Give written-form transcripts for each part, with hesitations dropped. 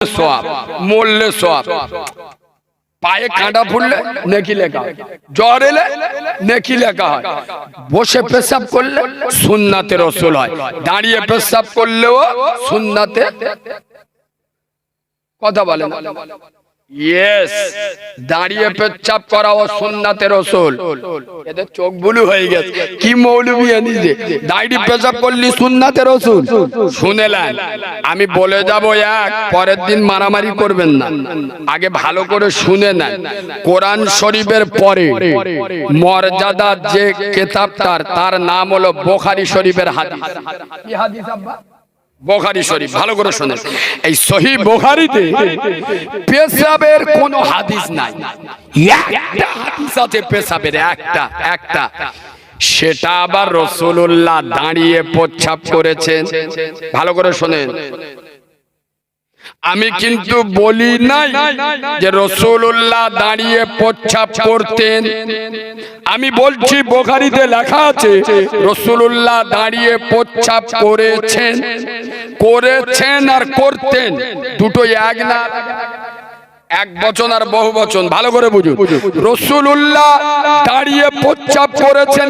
সওয়াব, মরলে সওয়াব, পায়ে কাঁটা ফুললে নেকি লেখা হয়, জ্বর এলে নেকি লেখা হয়, বসে পেশাব করলে সুন্নাতে রাসূল হয়, দাঁড়িয়ে পেশাব করলেও সুন্নাতে। কথা বলেন ইয়েস, দাঁড়িয়ে পেশাব করা ও সুন্নাতে রাসূল। এদের চোখ বুলু হয়ে গেছে, কি মৌলবি এনেছে দাঁড়িয়ে পেশাব করলি সুন্নাতে রাসূল। শুনেলেন, আমি বলে যাব এক, পরের দিন মারামারি করবেন না, আগে ভালো করে শুনে নেন। কোরআন শরীফের পরে মর্যাদা যে কিতাবটার, তার নাম হলো বুখারী শরীফের হাদিস। কি হাদিস আব্বা? বুখারী শরীফ। ভালো করে শুনেন, এই সহিহ বুখারীতে পেশাবের কোনো হাদিস নাই, একটা হাদিস আছে পেশাবের, একটা, সেটা আবার রাসূলুল্লাহ দাঁড়িয়ে পেশাব করেছেন। ভালো করে শুনেন, আমি কিন্তু বলি নাই যে রাসূলুল্লাহ দাঁড়িয়ে পেশাব করতেন, আমি বলছি বুখারীতে লেখা আছে রাসূলুল্লাহ দাঁড়িয়ে পেশাব করেছেন। করেছেন আর করতেন দুটো এক না, এক বচন আর বহু বচন। ভালো করে বুঝুন, রাসূলুল্লাহ দাঁড়িয়ে পেশাব করেছেন,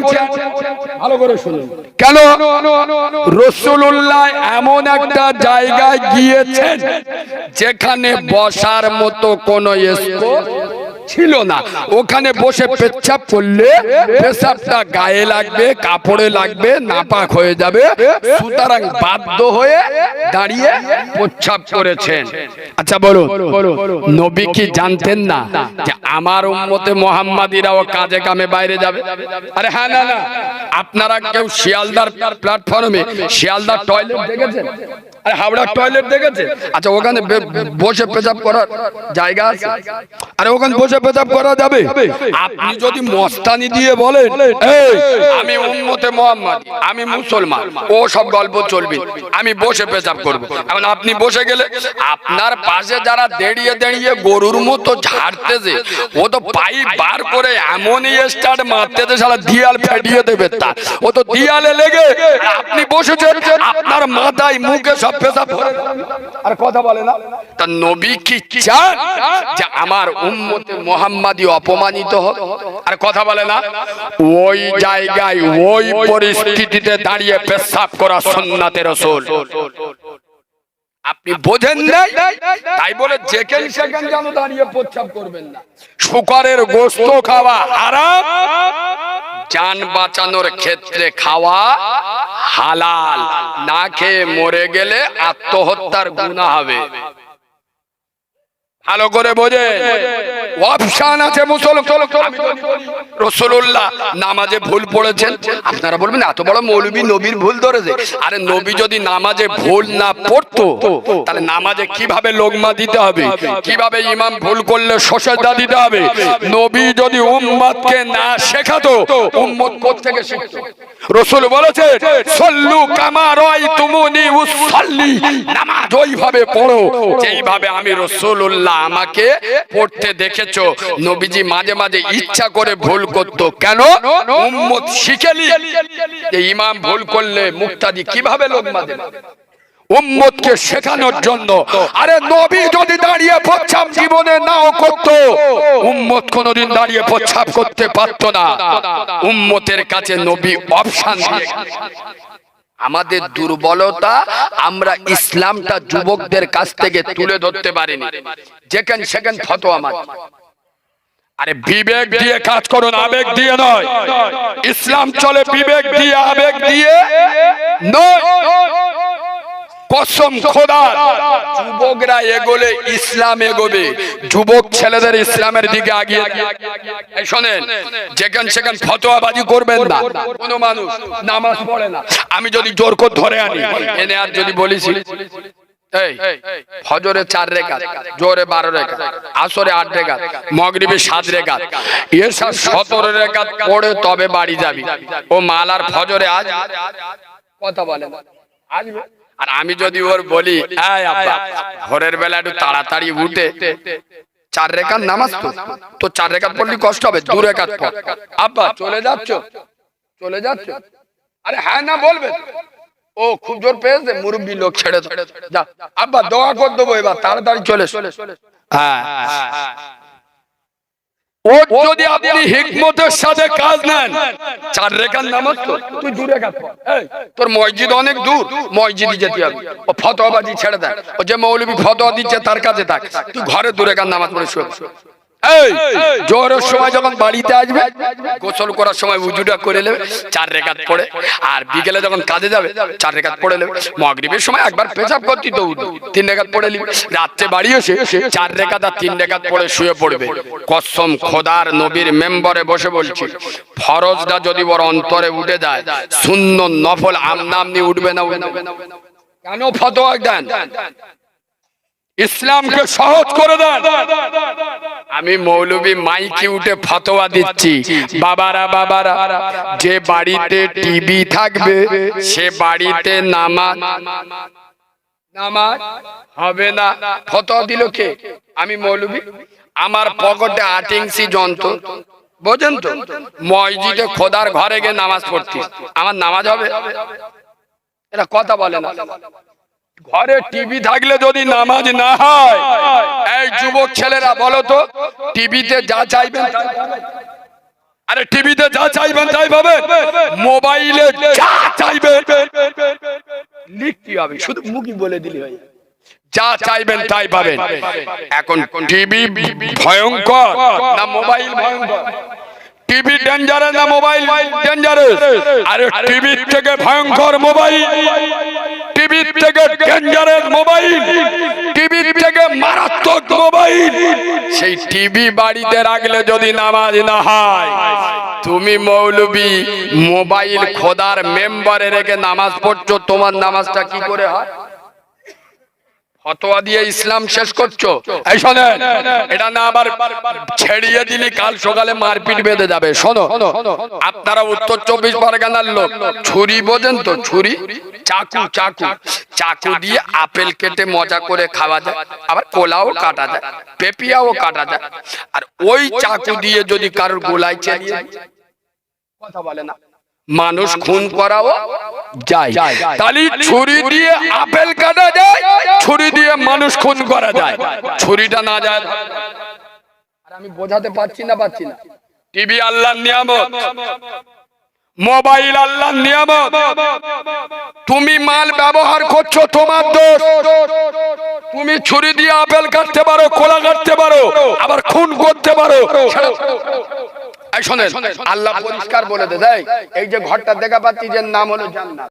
ভালো করে শুনুন, কেন? রাসূলুল্লাহ এমন একটা জায়গায় গিয়েছেন যেখানে বসার মতো কোনো স্পেস ছিল না, ওখানে বসে পেশাব করলে পেশাবটা গায়ে লাগবে, কাপড়ে লাগবে, নাপাক হয়ে যাবে, সুতরাং বাধ্য হয়ে দাঁড়িয়ে পেশাব করেছেন। আচ্ছা বলুন, নবী কি জানতেন না যে আমার উম্মতে মুহাম্মাদিরাও কাজে কামে বাইরে যাবে? আরে হ্যাঁ, না, আপনারা কেউ শিয়ালদার প্ল্যাটফর্মে শিয়ালদার টয়লেট দেখেছেন? আরে হাওড়ার টয়লেট দেখেছেন? আচ্ছা, ওখানে বসে পেশাব করার জায়গা আছে? আরে ওখানে বসে পেশাব করা যাবে? আপনি যদি মস্তানি দিয়ে বলেন এই আমি উম্মতে মুহাম্মাদি, আমি মুসলমান, ও সব গল্প চলবে, আমি বসে পেশাব করব, এখন আপনি বসে গেলে আপনার পাশে যারা দাঁড়িয়ে দাঁড়িয়ে গরুর মতো ঝাড়তেছে, ও তো পাইপ বার করে এমনই স্টার্ট মারতেছে সারা দিয়াল ফেটিয়ে দেবে, তা ও তো দিয়ালে লেগে, আপনি বসেছেন আপনার মাথায় মুখে সব পেশাব ভরে। আর কথা বলে না, তা নবী কি চান যে আমার উম্মতে মুহাম্মাদি অপমানিত হোক? আর কথা বলে না, ওই জায়গায় ওই পরিস্থিতিতে দাঁড়িয়ে পেশাব করা সুন্নাতে রাসূল। আপনি বোঝেন না, তাই বলে যেখানে সেখানে যেন দাঁড়িয়ে পেশাব করবেন না। শুকরের গোশত খাওয়া হারাম, জান বাঁচানোর ক্ষেত্রে খাওয়া হালাল। না খেয়ে মরে গেলে আত্মহত্যার গুনাহ হবে। ভালো করে বোঝে, অপশন আছে মুসলমান। রাসূলুল্লাহ নামাজে ভুল পড়েছেন, আপনারা বলবেন এত বড় মৌলবী নবীর ভুল ধরেছে। আরে নবী যদি নামাজে ভুল না পড়তো তাহলে নামাজে কিভাবে লোকমা দিতে হবে, কিভাবে ইমাম ভুল করলে সজদা দিতে হবে, নবী যদি উম্মতকে না শেখাতো উম্মত কোত্থেকে শিখতো? রাসূল বলেছে সল্লু কামা রাআইতুমুনি উসাল্লি, নামাজ ওইভাবে পড়ো যেইভাবে আমি রাসূলুল্লাহ আমাকে পড়তে দেখেছো। নবীজি মাঝে মাঝে ইচ্ছা করে ভুল করতো, কেন? উম্মত শিখেলি যে ইমাম ভুল করলে মুক্তাদি কিভাবে লোকমা দেবে, উম্মতকে শেখানোর জন্য। আরে নবী যদি দাঁড়িয়ে পেশাব জীবনে নাও করতো, উম্মত কোনদিন দাঁড়িয়ে পেশাব করতে পারতো না। উম্মতের কাছে নবী অপশন দিয়ে। আমাদের দুর্বলতা, আমরা ইসলামটা যুবকদের কাছ থেকে তুলে ধরতে পারিনি, যেখানে সেখানে ফতোয়া মারি। আরে বিবেক দিয়ে কাজ করুন, আবেগ দিয়ে নয়। ইসলাম চলে বিবেক দিয়ে, আবেগ দিয়ে নয়। কসম খোদার, যুবকরা এগোলে ইসলাম এগোবে, যুবক ছেলেদের ইসলামের দিকে আগিয়ে। শোনেন, যেখানে সেখানে ফতোয়াবাজি করবেন না। কোন মানুষ নামাজ পড়ে না, আমি যদি জোর করে ধরে আনি এনে আর যদি বলিস এই ফজরে 4 রাকাত, জোহরে 12 রাকাত, আসরে 8 রাকাত, মাগরিবে 7 রাকাত, এশা 17 রাকাত পড়ে তবে বাড়ি যাবি, ও মালার ফজরে আজ কথা বলে আসবে। আর আমি যদি ওর বলি এই আব্বা ভোরের বেলা একটু তাড়াতাড়ি উঠে 4 রাকাত নামাজ তো 4 রাকাত পড়লে কষ্ট হবে, 2 রাকাত পড়। আব্বা চলে যাচ্ছ? আরে হ্যাঁ না বলবে, ও খুব জোর পেয়েছে, মুরব্বী লোক, ছেড়ে দাও, যা আব্বা দোয়া করে দেবো, এবার তাড়াতাড়ি চলে এসো। হ্যাঁ, ও যদি আপনি হিকমতের সাথে কাজ নেন, 4 রেখার নামাজ তো তুই 2 রেখাত পড়। এই তোর মসজিদ অনেক দূর, মসজিদে যেতে হবে। ও ফতোয়াবাজি ছেড়ে দেয়, ও যে মৌলবী ফতোয়া দিচ্ছে তার কাছে থাক, তুই ঘরে 2 রেখার নামাজ পড়ে শুয়ে। এই জোহরের সময় যখন বাড়িতে আসবে, গোসল করার সময় উজুটা করে নেবে, 4 রেখাত পড়ে, আর বিকেলে যখন কাজে যাবে 4 রেখাত পড়ে নেবে। মাগরিবের সময় একবার পেশাব করতি তো 3 রেখাত পড়ে নিবে। রাত্রে বাড়ি এসে 4 রেখাত আর 3 রেখাত পড়ে শুয়ে পড়বে। কসম খোদার নবীর মেম্বরে বসে বলছি, ফরজটা যদি ওর অন্তরে উঠে যায়, সুন্নত নফল আমনামনি উঠবে না। কেন ফতোয়া দেন? ইসলামকে সহজ করে দেন। আমি মৌলবী মাইকে উঠে ফতোয়া দিচ্ছি, বাবারা বাবারা, যে বাড়িতে টিভি থাকবে সে বাড়িতে নামাজ হবে না। ফতোয়া দিল কে? আমি মৌলবী। আমার পকেটে 8 ইঞ্চি যন্ত্র, বোঝেন তো, মসজিদে খোদার ঘরে গিয়ে নামাজ পড়তি, আমার নামাজ হবে? এরা কথা বলে না। ঘরে টিভি থাকলে যদি নামাজ না হয়, এই যুবক ছেলেরা বলো তো, টিভিতে যা চাইবেন, আরে টিভিতে যা চাইবেন তাই পাবেন, মোবাইলে যা চাইবেন লিখতে হবে, শুধু মুখই বলে দিলে হয়, যা চাইবেন তাই পাবেন। এখন টিভি ভয়ঙ্কর না মোবাইল ভয়ঙ্কর? টিভি ডেঞ্জারাস না মোবাইল ডেঞ্জারাস? আরে টিভি থেকে ভয়ঙ্কর মোবাইল, টিভি থেকে ডেঞ্জারাস মোবাইল, টিভি থেকে মারাত্মক মোবাইল। সেই টিভি বাড়িতে রাখলে যদি নামাজ না হয়, তুমি মৌলবী মোবাইল খোদার মেম্বারে রেখে নামাজ পড়ছো, তোমার নামাজটা কি করে হয়? ফতোয়া দিয়ে ইসলাম শেষ করছো। এই শোনেন, এটা না আবার ছেড়িয়ে দিলে কাল সকালে মারপিট বেঁধে যাবে। শোনো, আপনারা উত্তর 24 পরগনার লোক, ছুরি বোঝেন তো, ছুরি, চাকু, চাকু, চাকু দিয়ে আপেল কেটে মজা করে খাওয়া যায়, আবার কোলাও কাটা যায়, পেপিয়াও কাটা যায়। আর ওই চাকু দিয়ে যদি কারোর গোলায় চালিয়ে, কথা বলে না, মানুষ খুন করাও যায়। তাহলে ছুরি দিয়ে আপেল কাটা যায়, ছুরি দিয়ে মানুষ খুন করা যায়, ছুরিটা না যায়। আর আমি বোঝাতে পারছি না? টিভি আল্লাহর নিয়ামত, মোবাইল আল্লাহর নিয়ামত, তুমি মাল ব্যবহার করছো তোমার দোষ। তুমি ছুরি দিয়ে আপেল কাটতে পারো, কোলা কাটতে পারো, আবার খুন করতে পারো। এই শোনেন, আল্লাহ পরিষ্কার বলে দেয়, এই যে ঘরটা দেখা পাচ্ছি, যে নাম হলো জান্নাত।